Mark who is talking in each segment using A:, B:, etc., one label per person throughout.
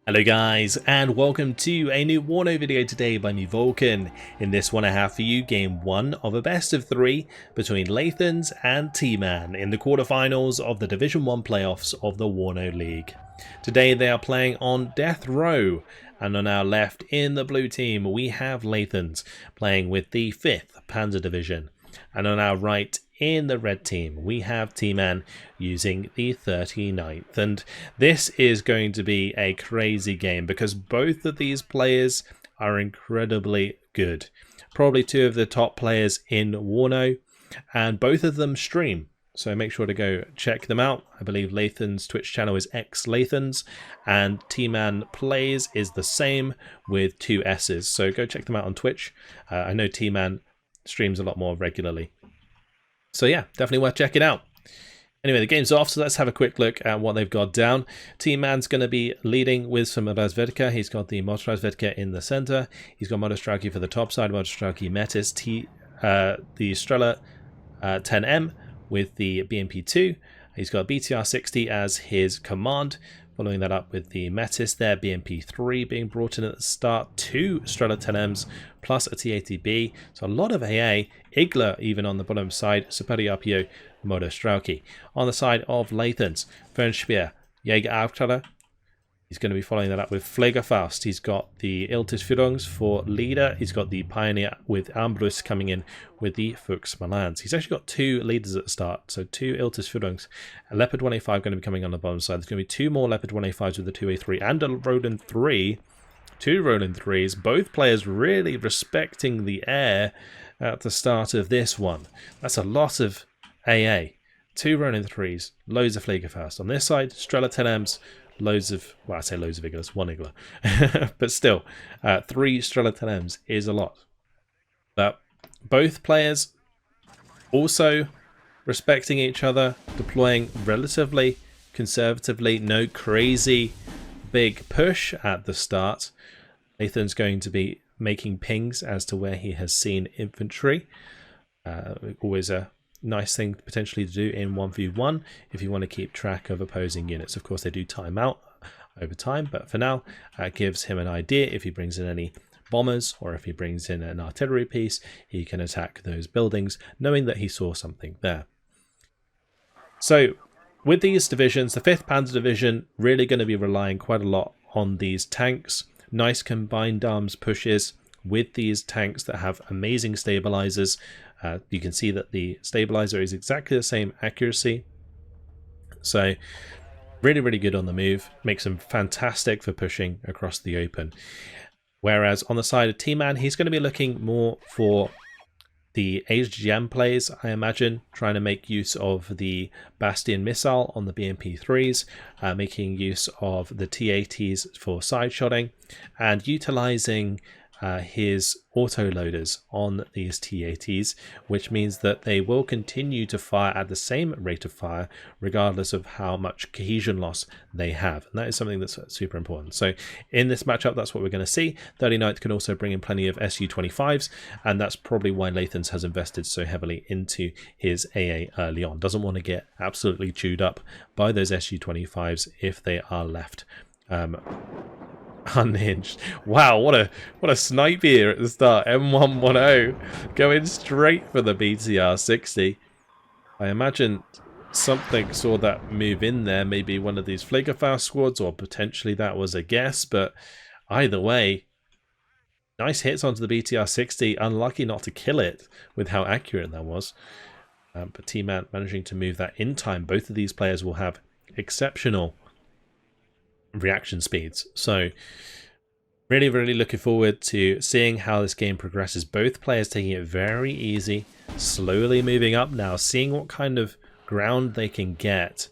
A: Hello guys, and welcome to a new WARNO video today by me, Vulcan. In this one I have for you game 1 of a best of 3 between Lathans and Tman in the quarterfinals of the Division 1 playoffs of the WARNO League. Today they are playing on death row, and on our left in the blue team we have Lathans playing with the 5th Panzer Division, and on our right in the red team we have Tman using the 39th, and this is going to be a crazy game because both of these players are incredibly good, probably two of the top players in WARNO, and both of them stream, so make sure to go check them out. I believe Lathans' Twitch channel is xlathans, and Tman Plays is the same with 2 S's, so go check them out on Twitch. I know Tman streams a lot more regularly. So yeah, definitely worth checking out. Anyway, the game's off, so let's have a quick look at what they've got down. Tman's going to be leading with some Motorized. He's got the Motorized in the center. He's got Motorized for the top side, Motorized Metis, the Strela 10M with the BMP2. He's got BTR-60 as his command. Following that up with the Metis there, BMP3 being brought in at the start, 2 Strela 10Ms plus a T-80B, so a lot of AA, Igla even on the bottom side, Superior Motor Strauki. On the side of Lathans, Fernspier, Jäger Auftraller. He's going to be following that up with Pflegerfaust. He's got the Iltis for leader. He's got the Pioneer with Armbrust coming in with the Fuchs Malans. He's actually got 2 leaders at the start. So 2 Iltis a Leopard 1A5 going to be coming on the bottom side. There's going to be 2 more Leopard 1A5s with the 2A3 and a Roland 3. 2 Roland 3s. Both players really respecting the air at the start of this one. That's a lot of AA. 2 Roland 3s. Loads of Pflegerfaust. On this side, Strela 10Ms. Loads of, well, I say loads of Iglas, 1 Igla, but still, 3 Strela 10Ms is a lot. But both players also respecting each other, deploying relatively conservatively, no crazy big push at the start. Nathan's going to be making pings as to where he has seen infantry. Always a nice thing potentially to do in 1v1 if you want to keep track of opposing units. Of course, they do time out over time, but for now, it gives him an idea. If he brings in any bombers or if he brings in an artillery piece, he can attack those buildings, knowing that he saw something there. So, with these divisions, the 5th Panzer Division really going to be relying quite a lot on these tanks. Nice combined arms pushes with these tanks that have amazing stabilizers. You can see that the stabilizer is exactly the same accuracy. So really, really good on the move. Makes them fantastic for pushing across the open. Whereas on the side of Tman, he's going to be looking more for the HGM plays, I imagine, trying to make use of the Bastion missile on the BMP3s, making use of the T-80s for side shotting, and utilizing his autoloaders on these T-80s, which means that they will continue to fire at the same rate of fire regardless of how much cohesion loss they have, and that is something that's super important. So in this matchup, that's what we're going to see. 39th can also bring in plenty of Su-25s, and that's probably why Lathans has invested so heavily into his AA early on. Doesn't want to get absolutely chewed up by those Su-25s if they are left unhinged. Wow, what a snipe here at the start. M110 going straight for the BTR-60. I imagine something saw that move in there, maybe one of these Pflegerfaust squads, or potentially that was a guess, but either way, nice hits onto the BTR-60. Unlucky not to kill it with how accurate that was. But Tman managing to move that in time. Both of these players will have exceptional reaction speeds, so really, really looking forward to seeing how this game progresses. Both players taking it very easy, slowly moving up now, seeing what kind of ground they can get.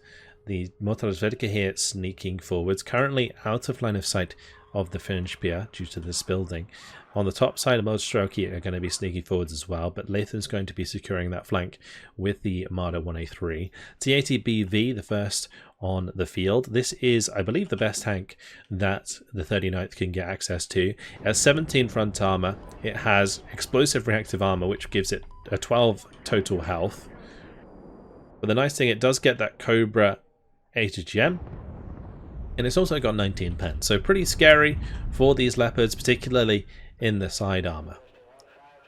A: The Motorized here sneaking forwards, currently out of line of sight of the Fernspier due to this building. On the top side of Motostrauki are going to be sneaking forwards as well, but Lathan's going to be securing that flank with the Marder 1A3. T-80BV, the first on the field. This is, I believe, the best tank that the 39th can get access to. It has 17 front armor. It has explosive reactive armor, which gives it a 12 total health. But the nice thing, it does get that Cobra HGM, And it's also got 19 pen, so pretty scary for these leopards, particularly in the side armor.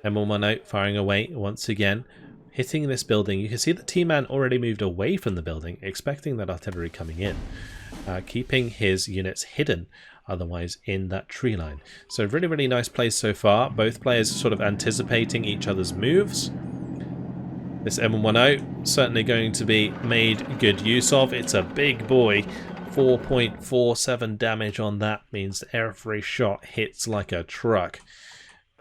A: M118 firing away once again, hitting this building. You can see the Tman already moved away from the building, expecting that artillery coming in, keeping his units hidden otherwise in that tree line. So really, really nice plays so far. Both players sort of anticipating each other's moves. This M110 certainly going to be made good use of. It's a big boy. 4.47 damage on that means every shot hits like a truck.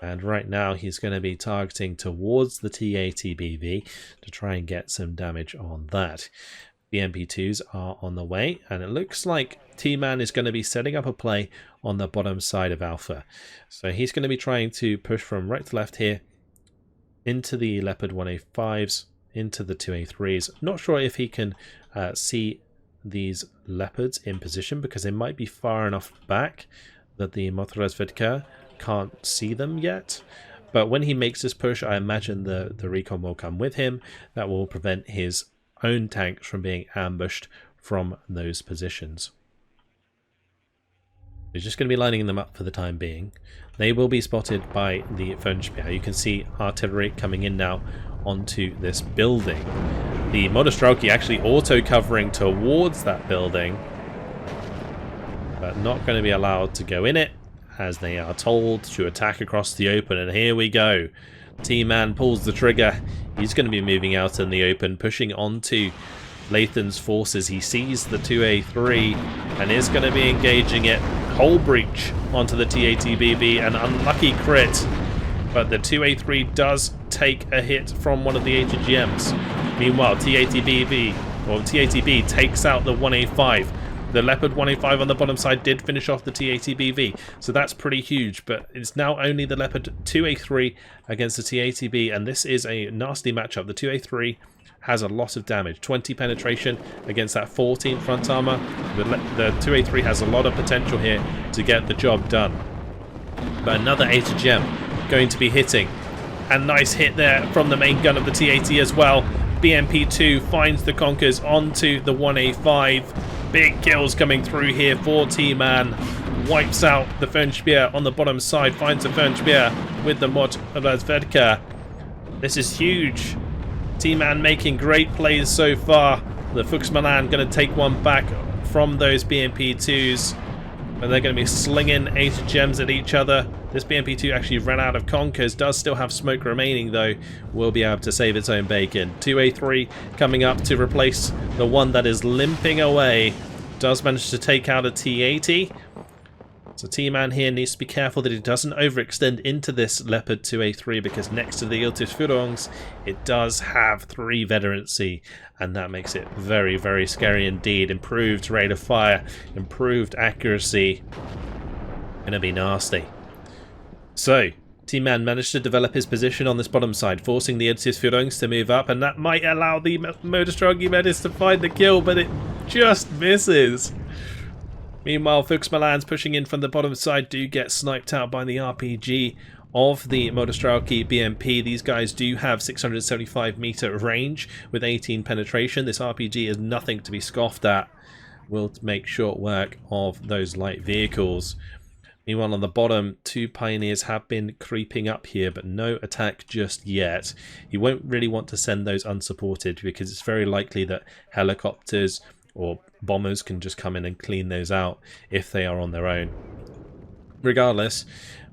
A: And right now he's going to be targeting towards the TATBV to try and get some damage on that. The MP2s are on the way, and it looks like Tman is going to be setting up a play on the bottom side of Alpha. So he's going to be trying to push from right to left here into the Leopard 1A5s, into the 2A3s. Not sure if he can see these leopards in position because they might be far enough back that the motorazvedka can't see them yet. But when he makes this push, I imagine the recon will come with him. That will prevent his own tanks from being ambushed from those positions. He's just going to be lining them up for the time being. They will be spotted by the VulcanHDGaming. You can see artillery coming in now onto this building. The Motostrelki actually auto-covering towards that building, but not going to be allowed to go in it, as they are told to attack across the open. And here we go. Tman pulls the trigger. He's going to be moving out in the open, pushing onto Lathans' forces. He sees the 2A3 and is going to be engaging it. Whole breach onto the TATBV, an unlucky crit, but the 2A3 does take a hit from one of the HGMs. Meanwhile, TATB takes out the 1A5. The Leopard 1A5 on the bottom side did finish off the TATBV, so that's pretty huge, but it's now only the Leopard 2A3 against the TATB, and this is a nasty matchup. The 2A3 has a lot of damage, 20 penetration against that 14 front armor. The 2A3 has a lot of potential here to get the job done. But another HGM going to be hitting. A nice hit there from the main gun of the TAT as well. BMP2 finds the Conkers onto the 1A5. Big kills coming through here for Tman. Wipes out the VulcanHDGaming on the bottom side. Finds the VulcanHDGaming with the motorazvedka. This is huge. Tman making great plays so far. The Fuchsmalan going to take one back from those BMP2s. But they're going to be slinging HGMs at each other. This BMP2 actually ran out of Conkers. Does still have smoke remaining though. Will be able to save its own bacon. 2A3 coming up to replace the one that is limping away. Does manage to take out a T80. So Tman here needs to be careful that he doesn't overextend into this Leopard 2A3, because next to the Iltis it does have 3 veterancy, and that makes it very, very scary indeed. Improved rate of fire, improved accuracy, gonna be nasty. So Tman managed to develop his position on this bottom side, forcing the Iltis to move up, and that might allow the Motostrelki to find the kill, but it just misses. Meanwhile, Fuchsmalan's pushing in from the bottom side do get sniped out by the RPG of the Motostrelki BMP. These guys do have 675 meter range with 18 penetration. This RPG is nothing to be scoffed at. Will make short work of those light vehicles. Meanwhile, on the bottom, 2 Pioneers have been creeping up here, but no attack just yet. You won't really want to send those unsupported, because it's very likely that helicopters or bombers can just come in and clean those out if they are on their own. Regardless,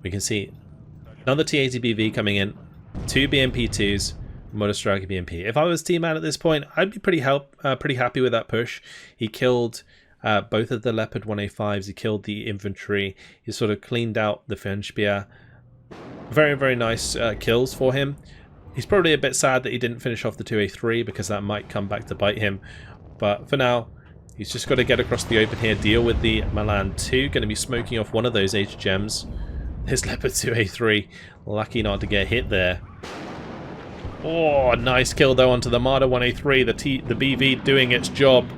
A: we can see another TATBV coming in, 2 BMP2s, Motostrelki BMP. If I was Tman at this point, I'd be pretty happy with that push. He killed both of the Leopard 1A5s, he killed the infantry, he sort of cleaned out the VulcanHDGaming. Very, very nice kills for him. He's probably a bit sad that he didn't finish off the 2A3, because that might come back to bite him. But for now, he's just got to get across the open here, deal with the Malan 2. Going to be smoking off one of those HGMs. This Leopard 2A3, lucky not to get hit there. Oh, nice kill though onto the Marder 1A3. The BV doing its job.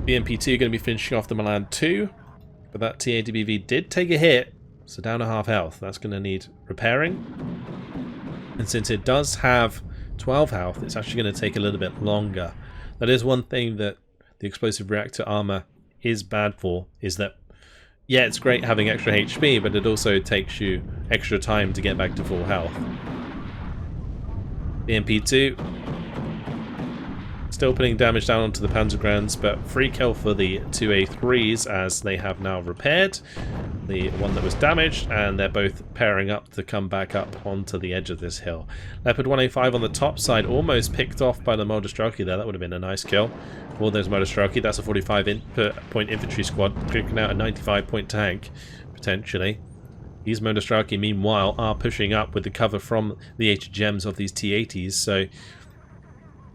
A: BMP2 going to be finishing off the Malan 2. But that TATBV did take a hit, so down to half health. That's going to need repairing. And since it does have 12 health, it's actually going to take a little bit longer. That is one thing that the explosive reactor armor is bad for is that, yeah, it's great having extra HP, but it also takes you extra time to get back to full health. BMP2 still putting damage down onto the Panzergrenz, but free kill for the 2A3s as they have now repaired the one that was damaged, and they're both pairing up to come back up onto the edge of this hill. Leopard 1A5 on the top side, almost picked off by the Moldestraki there. That would have been a nice kill for those Moldestraki. That's a 45-point infantry squad, picking out a 95-point tank, potentially. These Moldestraki, meanwhile, are pushing up with the cover from the HGMs of these T-80s, so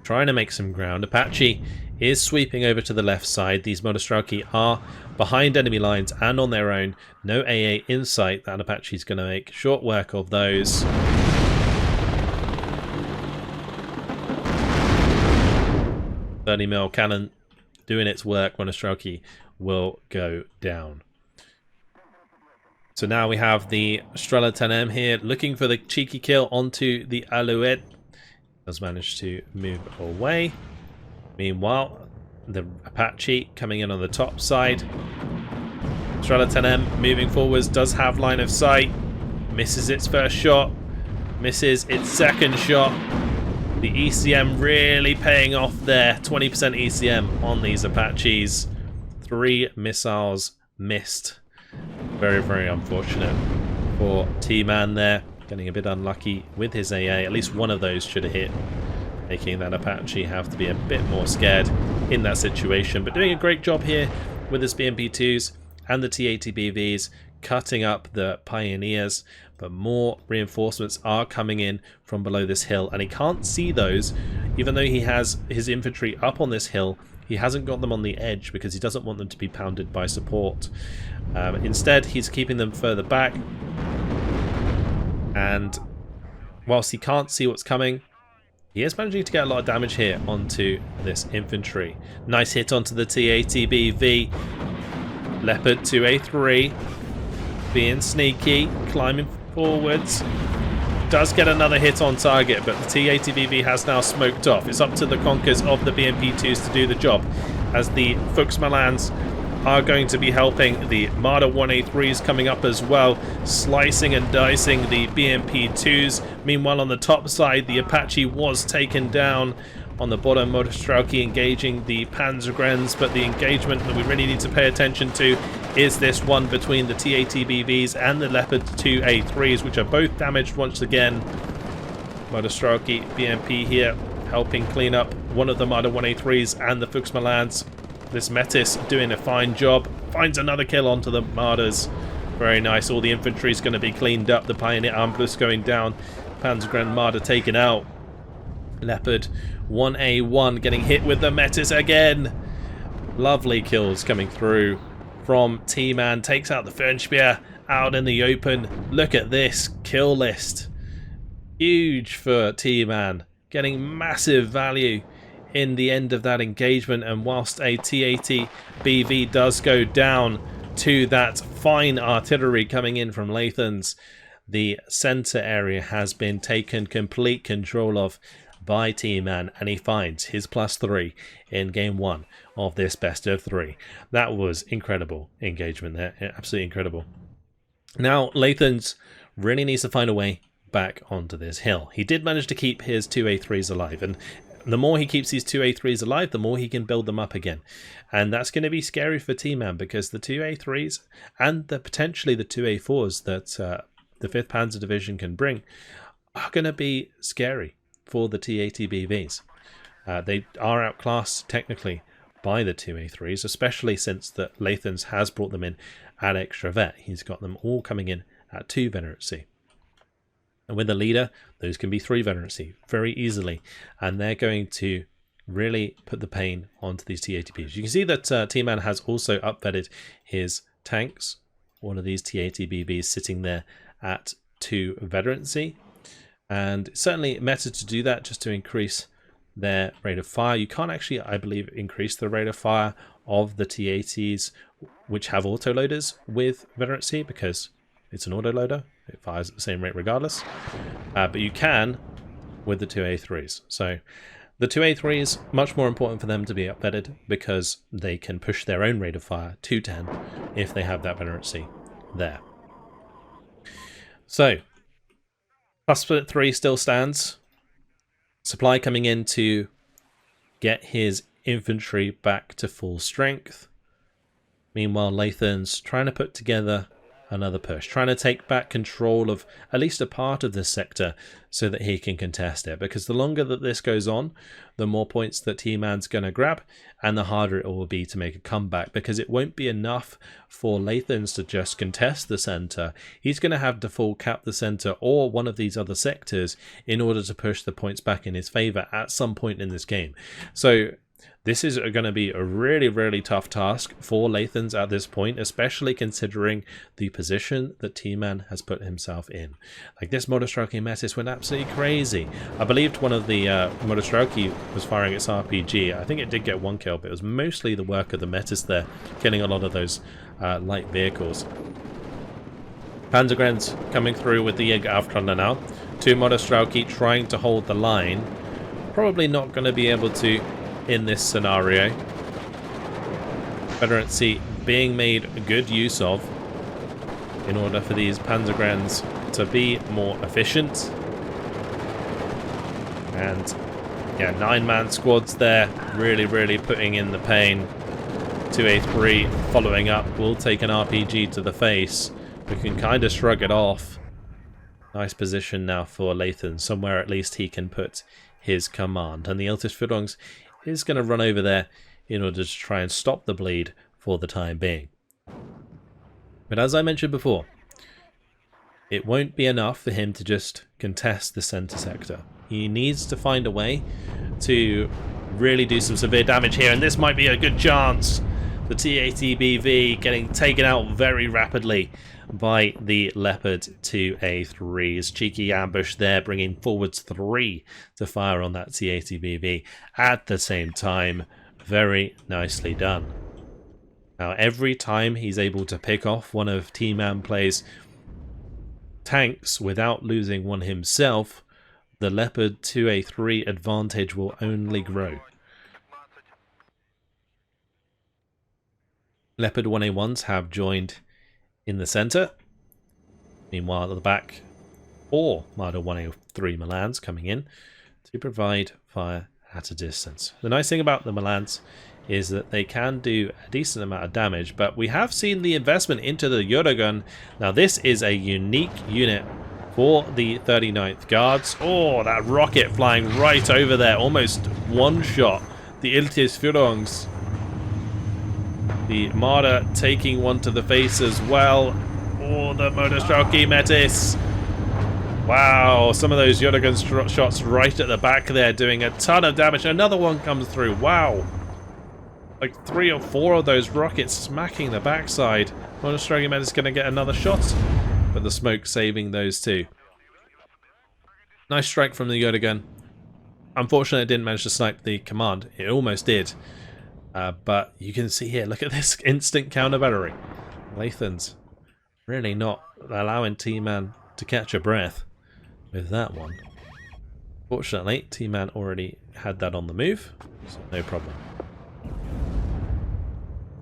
A: trying to make some ground. Apache is sweeping over to the left side. These Moldestraki are behind enemy lines and on their own. No AA in sight. That Apache's going to make short work of those. .30mm cannon doing its work. Moldestraki will go down. So now we have the Strela 10M here looking for the cheeky kill onto the Alouette. Does manage to move away. Meanwhile, the Apache coming in on the top side. Strela 10M moving forwards, does have line of sight. Misses its first shot. Misses its second shot. The ECM really paying off there. 20% ECM on these Apaches. 3 missiles missed. Very, very unfortunate for Tman there. Getting a bit unlucky with his AA. At least one of those should have hit, making that Apache have to be a bit more scared in that situation. But doing a great job here with his BMP2s and the T-80BVs, cutting up the Pioneers. But more reinforcements are coming in from below this hill, and he can't see those. Even though he has his infantry up on this hill, he hasn't got them on the edge because he doesn't want them to be pounded by support. Instead, he's keeping them further back. And whilst he can't see what's coming, he is managing to get a lot of damage here onto this infantry. Nice hit onto the T-80BV. Leopard 2A3 being sneaky, climbing forwards. Does get another hit on target, but the T-80BV has now smoked off. It's up to the conkers of the BMP2s to do the job, as the VulcanHDGaming are going to be helping the Marder 1A3s coming up as well, slicing and dicing the BMP2s. Meanwhile, on the top side, the Apache was taken down. On the bottom, Moldestraki engaging the Panzergrenz, but the engagement that we really need to pay attention to is this one between the T-80BVs and the Leopard 2A3s, which are both damaged once again. Moldestraki BMP here helping clean up one of the Marder 1A3s and the VulcanHDGaming. This Metis doing a fine job. Finds another kill onto the Marders. Very nice. All the infantry is going to be cleaned up. The Pioneer Armbrust going down. Panzergrenz Marder taken out. Leopard 1A1 getting hit with the Metis again. Lovely kills coming through from Tman. Takes out the Fernspeer out in the open. Look at this kill list. Huge for Tman. Getting massive value in the end of that engagement, and whilst a T-80BV does go down to that fine artillery coming in from Lathans, the centre area has been taken complete control of by Tman, and he finds his +3 in game 1 of this best of 3. That was incredible engagement there, absolutely incredible. Now Lathans really needs to find a way back onto this hill. He did manage to keep his 2A3s alive, and the more he keeps these 2A3s alive, the more he can build them up again. And that's going to be scary for Tman, because the 2A3s and potentially the 2A4s that the 5th Panzer Division can bring are going to be scary for the T-80BVs. They are outclassed technically by the 2A3s, especially since that Lathans has brought them in at extra vet. He's got them all coming in at 2 veterancy. And with the leader, those can be 3 veterancy very easily. And they're going to really put the pain onto these T-80Bs. You can see that Tman has also upvetted his tanks. One of these T-80BBs sitting there at 2 veterancy. And it's certainly meta to do that, just to increase their rate of fire. You can't actually, I believe, increase the rate of fire of the T-80s, which have autoloaders with veterancy, because it's an autoloader. It fires at the same rate regardless. But you can with the 2A3s. So The 2A3 is much more important for them to be upbedded because they can push their own rate of fire to 10 if they have that veterancy there. So, plus split 3 still stands. Supply coming in to get his infantry back to full strength. Meanwhile, Lathans trying to put together another push, trying to take back control of at least a part of this sector so that he can contest it, because the longer that this goes on, the more points that Tman's going to grab and the harder it will be to make a comeback, because it won't be enough for Lathans to just contest the center. He's going to have to full cap the center or one of these other sectors in order to push the points back in his favor at some point in this game. So this is going to be a really, really tough task for Lathans at this point, especially considering the position that Tman has put himself in. Like, this Motostrauki Metis went absolutely crazy. I believed one of the Motostrauki was firing its RPG. I think it did get one kill, but it was mostly the work of the Metis there, killing a lot of those light vehicles. Panzergrens coming through with the Jäger now. 2 Motostrauki trying to hold the line. Probably not going to be able to in this scenario. Veterancy being made good use of in order for these Panzergrens to be more efficient. And yeah, 9-man squads there, really putting in the pain. 2A3 following up, will take an RPG to the face. We can kind of shrug it off. Nice position now for Lathans, somewhere at least he can put his command. And the Iltis is going to run over there in order to try and stop the bleed for the time being. But as I mentioned before, it won't be enough for him to just contest the center sector. He needs to find a way to really do some severe damage here, and this might be a good chance. The T80BV getting taken out very rapidly by the Leopard 2A3's cheeky ambush there, bringing forwards 3 to fire on that T80BV at the same time. Very nicely done. Now, every time he's able to pick off one of Tman Play's tanks without losing one himself, the Leopard 2A3 advantage will only grow. Leopard 1A1s have joined in the center. Meanwhile, at the back, 4 Marder 1A3 Milans coming in to provide fire at a distance. The nice thing about the Milans is that they can do a decent amount of damage, but we have seen the investment into the Eugen. Now, this is a unique unit for the 39th Guards. Oh, that rocket flying right over there, almost one-shot the Iltis Führungs. The Marder taking one to the face as well. Oh, the Motostrauki Metis. Wow, some of those Eugen shots right at the back there doing a ton of damage. Another one comes through. Wow. Like 3 or 4 of those rockets smacking the backside. Motostrauki Metis going to get another shot, but the smoke saving those 2. Nice strike from the Eugen. Unfortunately, it didn't manage to snipe the command. It almost did. But you can see here, look at this instant counter battery. Lathans really not allowing Tman to catch a breath with that one. Fortunately, Tman already had that on the move, so no problem.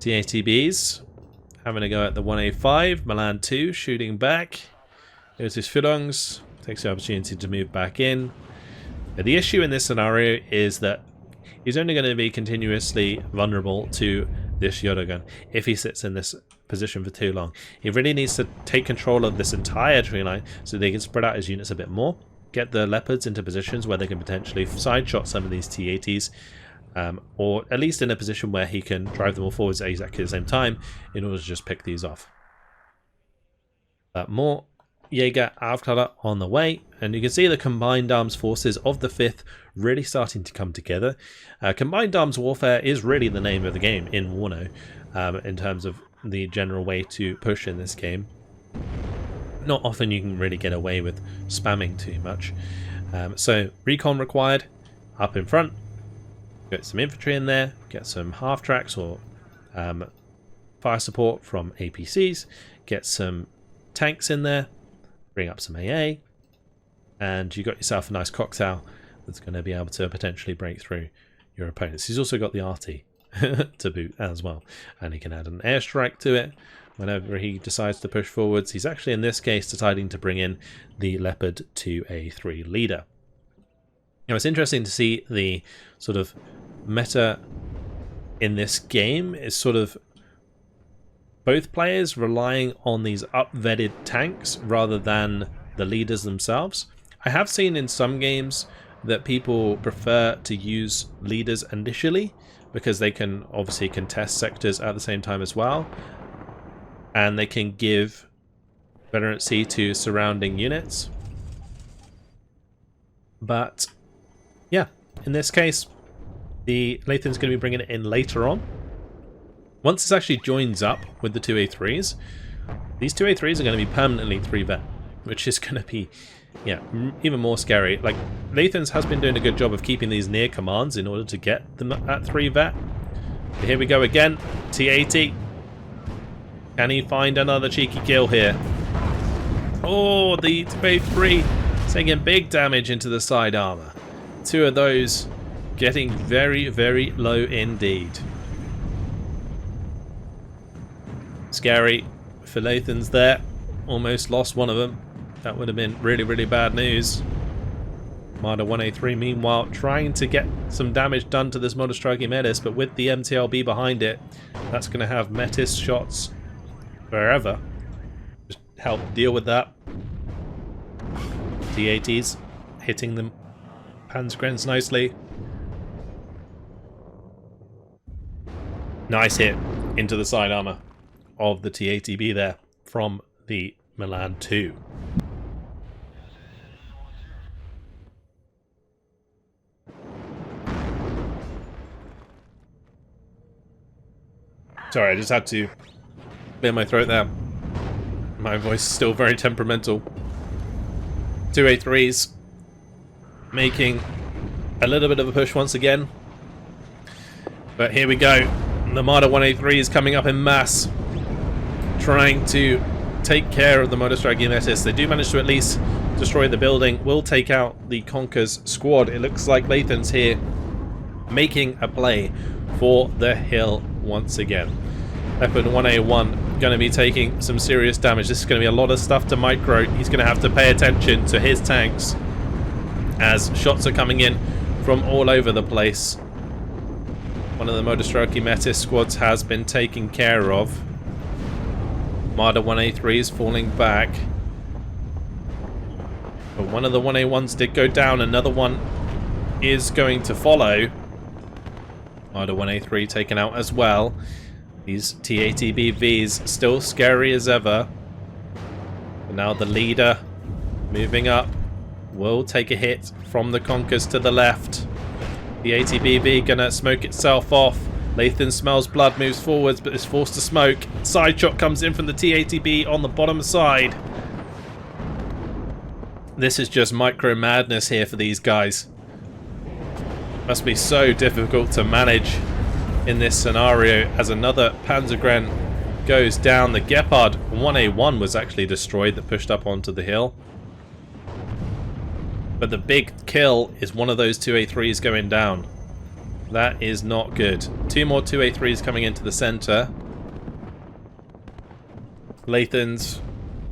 A: TATBs having a go at the 1A5, Milan 2 shooting back. Iltis Führungs takes the opportunity to move back in. But the issue in this scenario is that he's only going to be continuously vulnerable to this Eugen if he sits in this position for too long. He really needs to take control of this entire tree line so they can spread out his units a bit more, get the Leopards into positions where they can potentially side shot some of these T80s, or at least in a position where he can drive them all forwards at exactly the same time in order to just pick these off. More Jäger Aufklärer on the way, and you can see the combined arms forces of the 5th really starting to come together. Combined arms warfare is really the name of the game in Warno, in terms of the general way to push in this game. Not often you can really get away with spamming too much. So recon required up in front. Get some infantry in there, get some half tracks or fire support from APCs, get some tanks in there, bring up some AA, and you got yourself a nice cocktail that's going to be able to potentially break through your opponents. He's also got the RT to boot as well, and he can add an airstrike to it whenever he decides to push forwards. He's actually in this case deciding to bring in the Leopard 2A3 leader. Now it's interesting to see the sort of meta in this game is sort of both players relying on these up-vetted tanks rather than the leaders themselves. I have seen in some games that people prefer to use leaders initially because they can obviously contest sectors at the same time as well, and they can give veterancy to surrounding units. But yeah, in this case, the Lathan's going to be bringing it in later on. Once this actually joins up with the 2A3s, these 2A3s are going to be permanently 3-vet, which is going to be, yeah, even more scary. Like, Lathans has been doing a good job of keeping these near commands in order to get them at 3-vet. But here we go again. T80. Can he find another cheeky kill here? Oh, the 2A3 taking big damage into the side armor. Two of those getting very, very low indeed. Scary for Lathans there. Almost lost one of them. That would have been really, really bad news. Marder 1A3 meanwhile trying to get some damage done to this Model Striking Metis, but with the MTLB behind it, that's going to have Metis shots wherever. Just help deal with that. T80s hitting them Panzergrens nicely. Nice hit into the side armor of the T80B there from the Milan 2. Sorry, I just had to clear my throat there. My voice is still very temperamental. 2A3s making a little bit of a push once again. But here we go. The Marder 1A3 is coming up in mass, trying to take care of the Motor Striking Metis. They do manage to at least destroy the building. Will take out the Conquer's squad. It looks like Lathan's here making a play for the hill once again. Leopard 1A1 going to be taking some serious damage. This is going to be a lot of stuff to micro. He's going to have to pay attention to his tanks as shots are coming in from all over the place. One of the Motor Striking Metis squads has been taken care of. Marder 1A3 is falling back. But one of the 1A1s did go down. Another one is going to follow. Marder 1A3 taken out as well. These T80BVs still scary as ever. But now the leader moving up will take a hit from the Conquers to the left. The ATBB gonna smoke itself off. Lathan smells blood, moves forwards, but is forced to smoke. Side shot comes in from the T80B on the bottom side. This is just micro madness here for these guys. Must be so difficult to manage in this scenario as another Panzergren goes down. The Gepard 1A1 was actually destroyed that pushed up onto the hill. But the big kill is one of those 2A3s going down. That is not good. Two more 2A3s coming into the center. Lathan's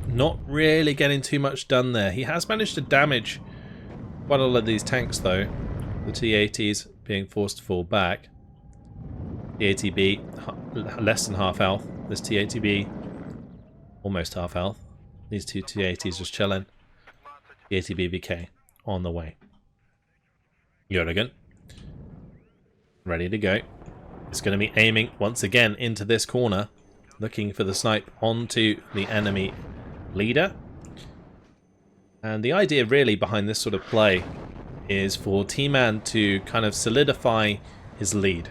A: not really getting too much done there. He has managed to damage quite a lot of these tanks though. The T80s being forced to fall back. The ATB less than half health. This T80B almost half health. These two T80s just chilling. The ATBBK on the way. Eugen ready to go. It's going to be aiming once again into this corner, looking for the snipe onto the enemy leader. And the idea really behind this sort of play is for Tman to kind of solidify his lead.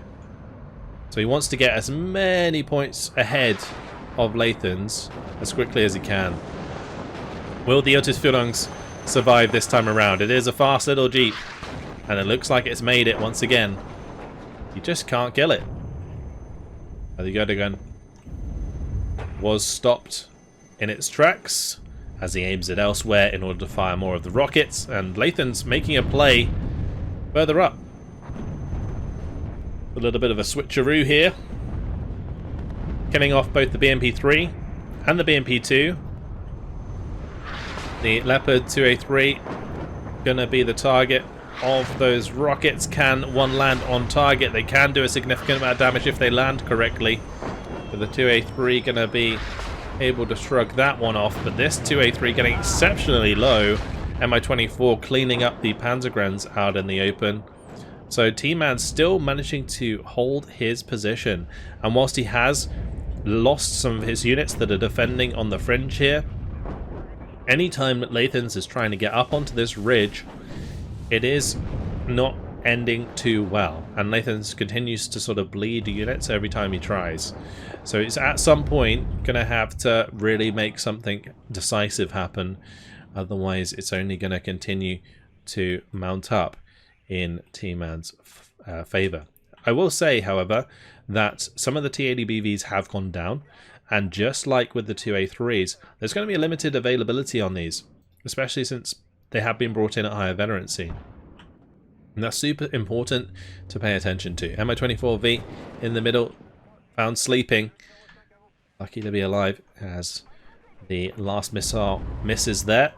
A: So he wants to get as many points ahead of Lathans as quickly as he can. Will the Otisführungs survive this time around? It is a fast little Jeep, and it looks like it's made it once again. You just can't kill it. The Eugen was stopped in its tracks as he aims it elsewhere in order to fire more of the rockets, and Lathan's making a play further up. A little bit of a switcheroo here. Killing off both the BMP-3 and the BMP-2. The Leopard 2A3 gonna be the target of those rockets. Can one land on target? They can do a significant amount of damage if they land correctly. But the 2A3 gonna be able to shrug that one off. But this 2A3 getting exceptionally low. Mi-24 cleaning up the Panzer out in the open. So Tman still managing to hold his position. And whilst he has lost some of his units that are defending on the fringe here, anytime that Lathans is trying to get up onto this ridge, it is not ending too well. And Lathans continues to sort of bleed units every time he tries. So it's at some point going to have to really make something decisive happen. Otherwise, it's only going to continue to mount up in Tman's favour. I will say, however, that some of the T80BVs have gone down, and just like with the 2A3s, there's going to be a limited availability on these, especially since they have been brought in at higher veterancy. And that's super important to pay attention to. Mi-24V in the middle, found sleeping. Lucky to be alive as the last missile misses there.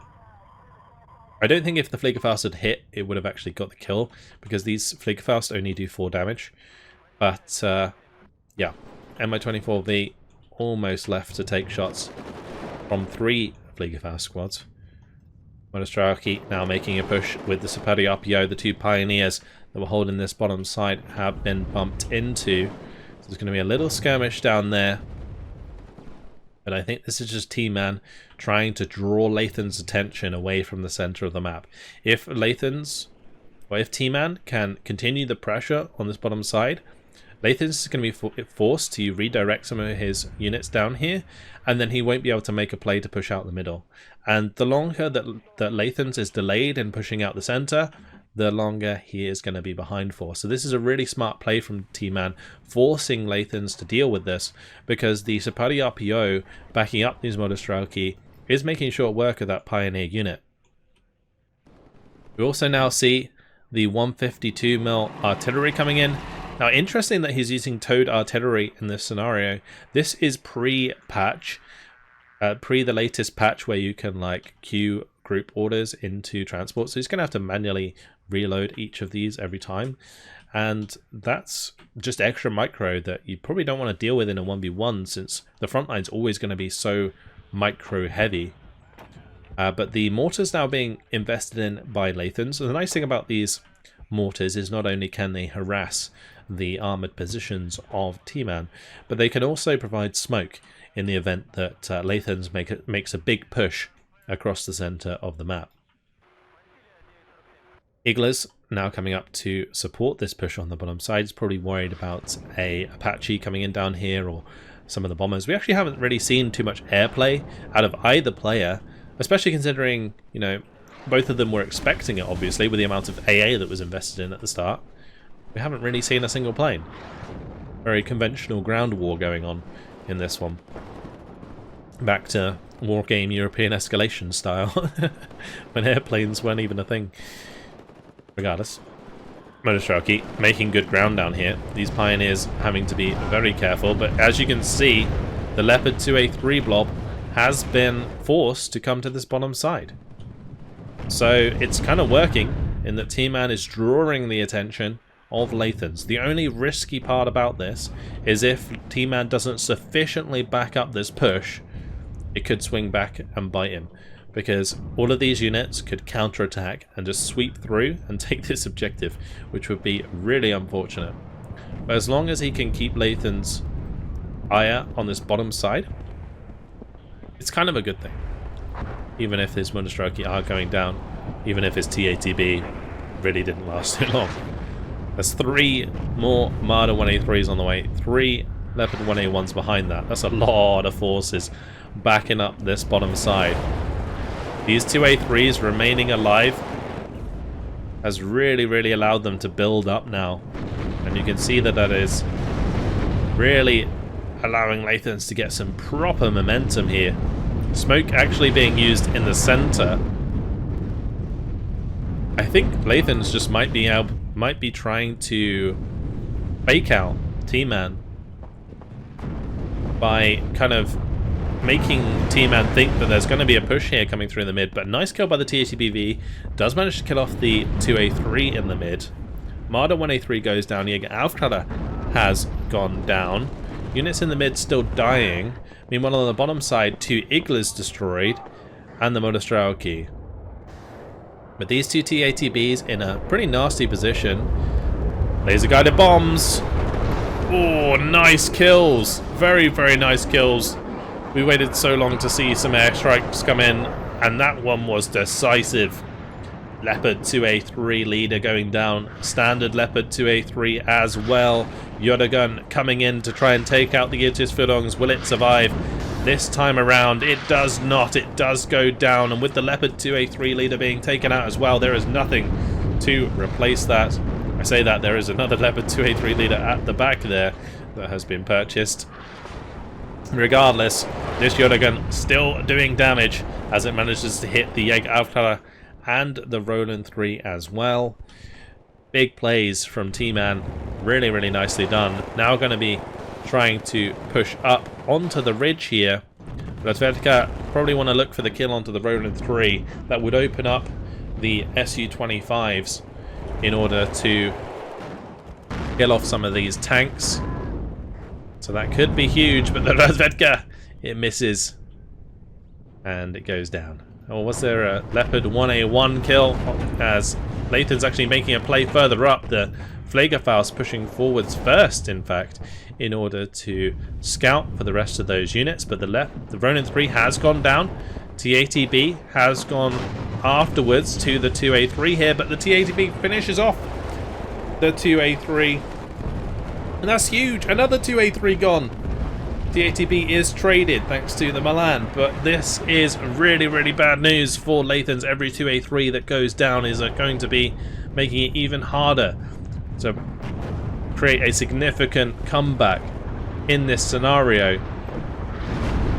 A: I don't think if the Fliegerfaust had hit, it would have actually got the kill, because these Fliegerfaust only do 4 damage. But, yeah, Mi-24V almost left to take shots from 3 Fliegerfaust squads. Monostrelki now making a push with the Superi RPO. The 2 Pioneers that were holding this bottom side have been bumped into. So there's going to be a little skirmish down there. But I think this is just Tman trying to draw Lathan's attention away from the center of the map. If Tman can continue the pressure on this bottom side, Lathans is going to be forced to redirect some of his units down here, and then he won't be able to make a play to push out the middle. And the longer that Lathans is delayed in pushing out the center, the longer he is going to be behind for. So this is a really smart play from Tman, forcing Lathans to deal with this, because the Superi RPO backing up these Monostrelki is making short work of that Pioneer unit. We also now see the 152mm artillery coming in. Now, interesting that he's using towed artillery in this scenario. This is pre-patch, pre the latest patch where you can like queue group orders into transport. So he's going to have to manually reload each of these every time. And that's just extra micro that you probably don't want to deal with in a 1v1, since the front line's always going to be so micro heavy. But the mortars now being invested in by Lathans. So the nice thing about these mortars is not only can they harass the armoured positions of Tman, but they can also provide smoke in the event that Lathans makes a big push across the centre of the map. Igla's now coming up to support this push on the bottom side. He's probably worried about a Apache coming in down here, or some of the bombers. We actually haven't really seen too much airplay out of either player, especially considering, you know, both of them were expecting it, obviously, with the amount of AA that was invested in at the start. We haven't really seen a single plane. Very conventional ground war going on in this one. Back to war game European escalation style, when airplanes weren't even a thing. Regardless, Monostrelki making good ground down here. These Pioneers having to be very careful, but as you can see, the Leopard 2A3 blob has been forced to come to this bottom side. So it's kind of working in that Tman is drawing the attention of Lathans. The only risky part about this is if Tman doesn't sufficiently back up this push, it could swing back and bite him, because all of these units could counterattack and just sweep through and take this objective, which would be really unfortunate. But as long as he can keep Lathan's ire on this bottom side, it's kind of a good thing. Even if his Monostrelki are going down, even if his TATB really didn't last too long. There's 3 more Marder 1A3s on the way, 3 Leopard 1A1s behind that. That's a lot of forces backing up this bottom side. These 2A3s remaining alive has really allowed them to build up now. And you can see that that is really allowing Lathans to get some proper momentum here. Smoke actually being used in the center. I think Lathans just might be able might be trying to fake out Tman by kind of making Tman think that there's going to be a push here coming through in the mid. But nice kill by the TATBV. Does manage to kill off the 2A3 in the mid. Marder 1A3 goes down. Aufklärer has gone down. Units in the mid still dying. Meanwhile, on the bottom side, 2 Iglas destroyed and the Monostrelki. But these 2 TATBs in a pretty nasty position. Laser guided bombs. Oh, nice kills. Very, very nice kills. We waited so long to see some airstrikes come in, and that one was decisive. Leopard 2A3 leader going down. Standard Leopard 2A3 as well. Eugen coming in to try and take out the Irtisführungs. Will it survive? This time around, it does not. It does go down, and with the Leopard 2A3 leader being taken out as well, there is nothing to replace that. I say that there is another Leopard 2A3 leader at the back there that has been purchased. Regardless, this Eugen still doing damage as it manages to hit the Aufklärer and the Roland 3 as well. Big plays from Tman. Really, really nicely done. Now going to be trying to push up onto the ridge here. Lathans probably want to look for the kill onto the Roland 3. That would open up the Su-25s in order to kill off some of these tanks. So that could be huge, but the Lathans, it misses. And it goes down. Or was there a Leopard 1A1 kill? As Lathans actually making a play further up. The Pflegerfaust pushing forwards first, in fact, in order to scout for the rest of those units. But the Ronin 3 has gone down. TATB has gone afterwards to the 2A3 here, but the TATB finishes off the 2A3. And that's huge. Another 2A3 gone. TATB is traded thanks to the Milan, but this is really, really bad news for Lathans. Every 2A3 that goes down is going to be making it even harder to create a significant comeback in this scenario.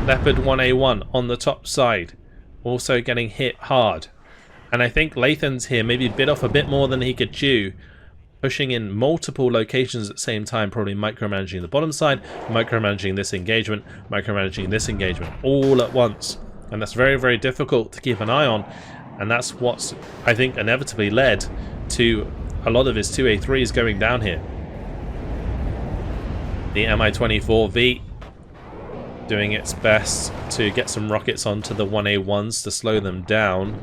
A: Leopard 1A1 on the top side, also getting hit hard. And I think Lathans here maybe bit off a bit more than he could chew, pushing in multiple locations at the same time, probably micromanaging the bottom side, micromanaging this engagement, all at once. And that's very, very difficult to keep an eye on. And that's what's, I think, inevitably led to a lot of his 2A3s going down here. The Mi-24V doing its best to get some rockets onto the 1A1s to slow them down.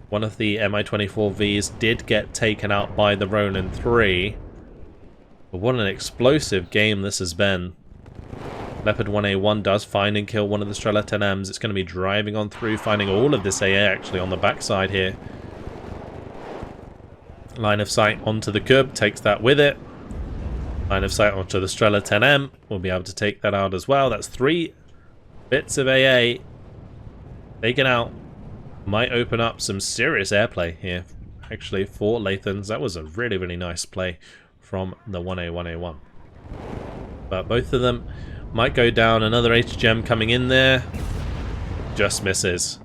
A: One of the Mi-24Vs did get taken out by the Ronin 3. But what an explosive game this has been. Leopard 1A1 does find and kill one of the Strela 10Ms. It's going to be driving on through, finding all of this AA actually on the backside here. Line of sight onto the Kub, takes that with it. Line of sight onto the Strela 10M. We'll be able to take that out as well. That's 3 bits of AA taken out. Might open up some serious airplay here, actually, for Lathans. That was a really, really nice play from the 1A1A1. But both of them might go down. Another HGM coming in there. Just misses.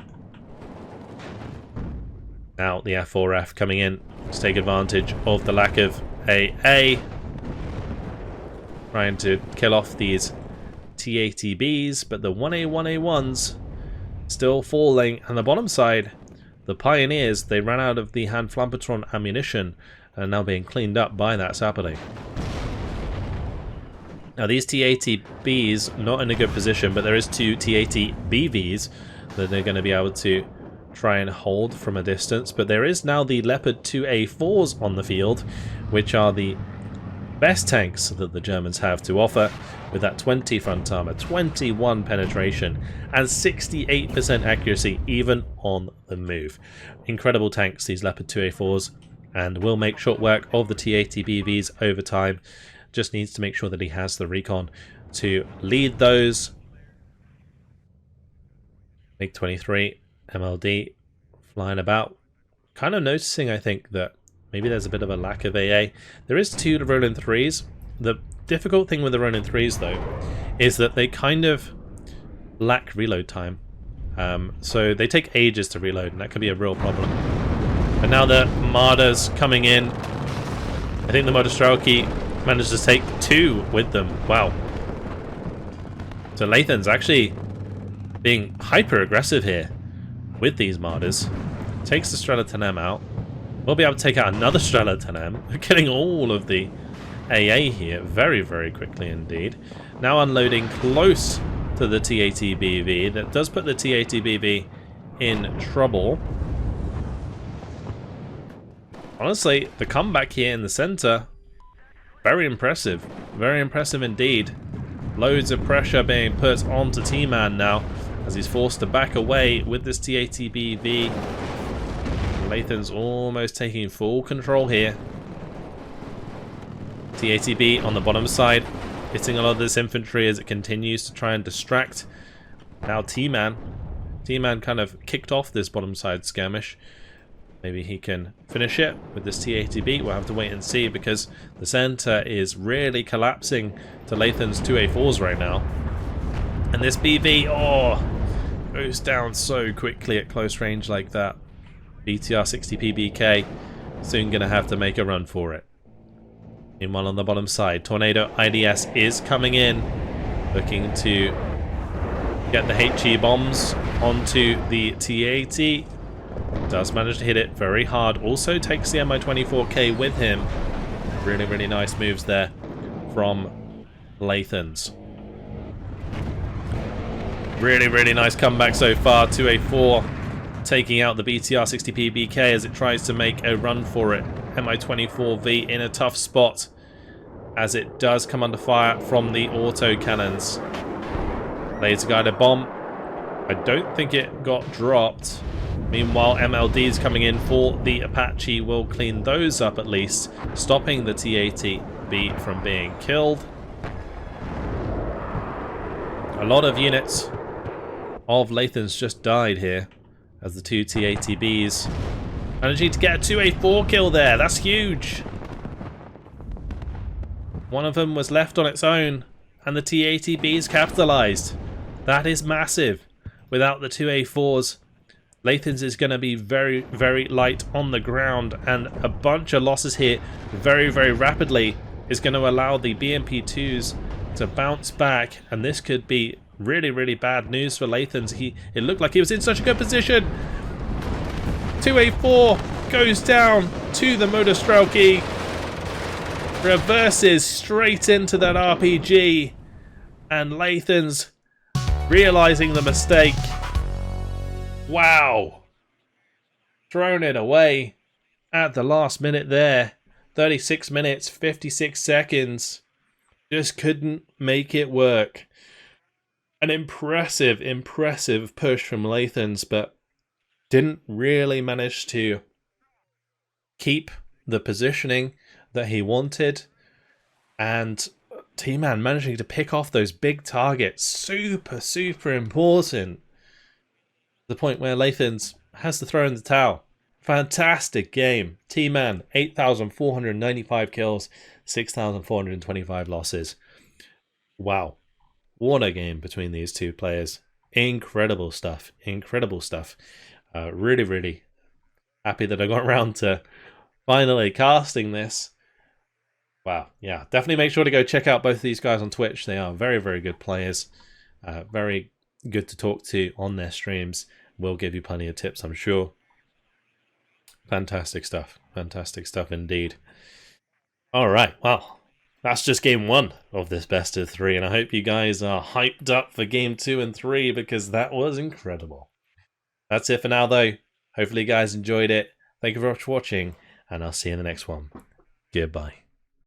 A: Now the F4F coming in to take advantage of the lack of AA. Trying to kill off these TATBs, but the 1A1A1s still falling. And the bottom side, the Pioneers, they ran out of the Handflammetron ammunition and are now being cleaned up by that Sapperling. Now these TATBs not in a good position, but there is 2 TATBVs that they're going to be able to try and hold from a distance. But there is now the Leopard 2A4s on the field, which are the best tanks that the Germans have to offer, with that 20 front armor, 21 penetration, and 68% accuracy even on the move. Incredible tanks, these Leopard 2A4s, and will make short work of the TATBVs over time. Just needs to make sure that he has the recon to lead those. MiG-23, MLD, flying about. Kind of noticing, I think, that maybe there's a bit of a lack of AA. There is 2 Ronin 3s. The difficult thing with the Ronin 3s, though, is that they kind of lack reload time. So they take ages to reload, and that could be a real problem. But now the Marder's coming in. I think the Motostrelki managed to take 2 with them. Wow. So Lathans actually being hyper aggressive here with these Marders. Takes the Tman out. We'll be able to take out another Tman. We're getting all of the AA here very, very quickly indeed. Now unloading close to the TATBV. That does put the TATBV in trouble. Honestly, the comeback here in the center, very impressive. Very impressive indeed. Loads of pressure being put onto Tman now as he's forced to back away with this TATBV. Lathan's almost taking full control here. TATB on the bottom side, hitting a lot of this infantry as it continues to try and distract. Now Tman kind of kicked off this bottom side skirmish. Maybe he can finish it with this TATB. We'll have to wait and see because the center is really collapsing to Lathan's 2A4s right now. And this BV, goes down so quickly at close range like that. BTR 60 PBK soon going to have to make a run for it. Meanwhile on the bottom side, Tornado IDS is coming in, looking to get the HE bombs onto the TAT. Does manage to hit it very hard. Also takes the Mi-24K with him. Really, really nice moves there from Lathans. Really, really nice comeback so far. 2A4 taking out the BTR 60 PBK as it tries to make a run for it. Mi-24V in a tough spot as it does come under fire from the auto cannons. Laser guided bomb. I don't think it got dropped. Meanwhile, MLDs coming in for the Apache will clean those up at least, stopping the TATB from being killed. A lot of units of Lathans just died here as the 2 TATBs managing to get a 2A4 kill there. That's huge. One of them was left on its own and the TATBs capitalized. That is massive. Without the 2A4s, Lathans is going to be very, very light on the ground, and a bunch of losses here very, very rapidly is going to allow the BMP2s to bounce back, and this could be really, really bad news for Lathans. It looked like he was in such a good position. 2A4 goes down to the Motostrelki, reverses straight into that RPG, and Lathans realizing the mistake. Wow. Thrown it away at the last minute there. 36 minutes, 56 seconds. Just couldn't make it work. An impressive, impressive push from Lathans, but didn't really manage to keep the positioning that he wanted. And Tman managing to pick off those big targets. Super, super important. The point where Lathans has to throw in the towel. Fantastic game. Tman, 8,495 kills, 6,425 losses. Wow. What a game between these two players. Incredible stuff. Incredible stuff. Really, really happy that I got around to finally casting this. Wow. Yeah, definitely make sure to go check out both of these guys on Twitch. They are very, very good players. Very good to talk to on their streams. Will give you plenty of tips, I'm sure. Fantastic stuff. Fantastic stuff indeed. All right, well, that's just game 1 of this best of 3, and I hope you guys are hyped up for game 2 and 3 because that was incredible. That's it for now, though. Hopefully you guys enjoyed it. Thank you very much for watching, and I'll see you in the next one. Goodbye.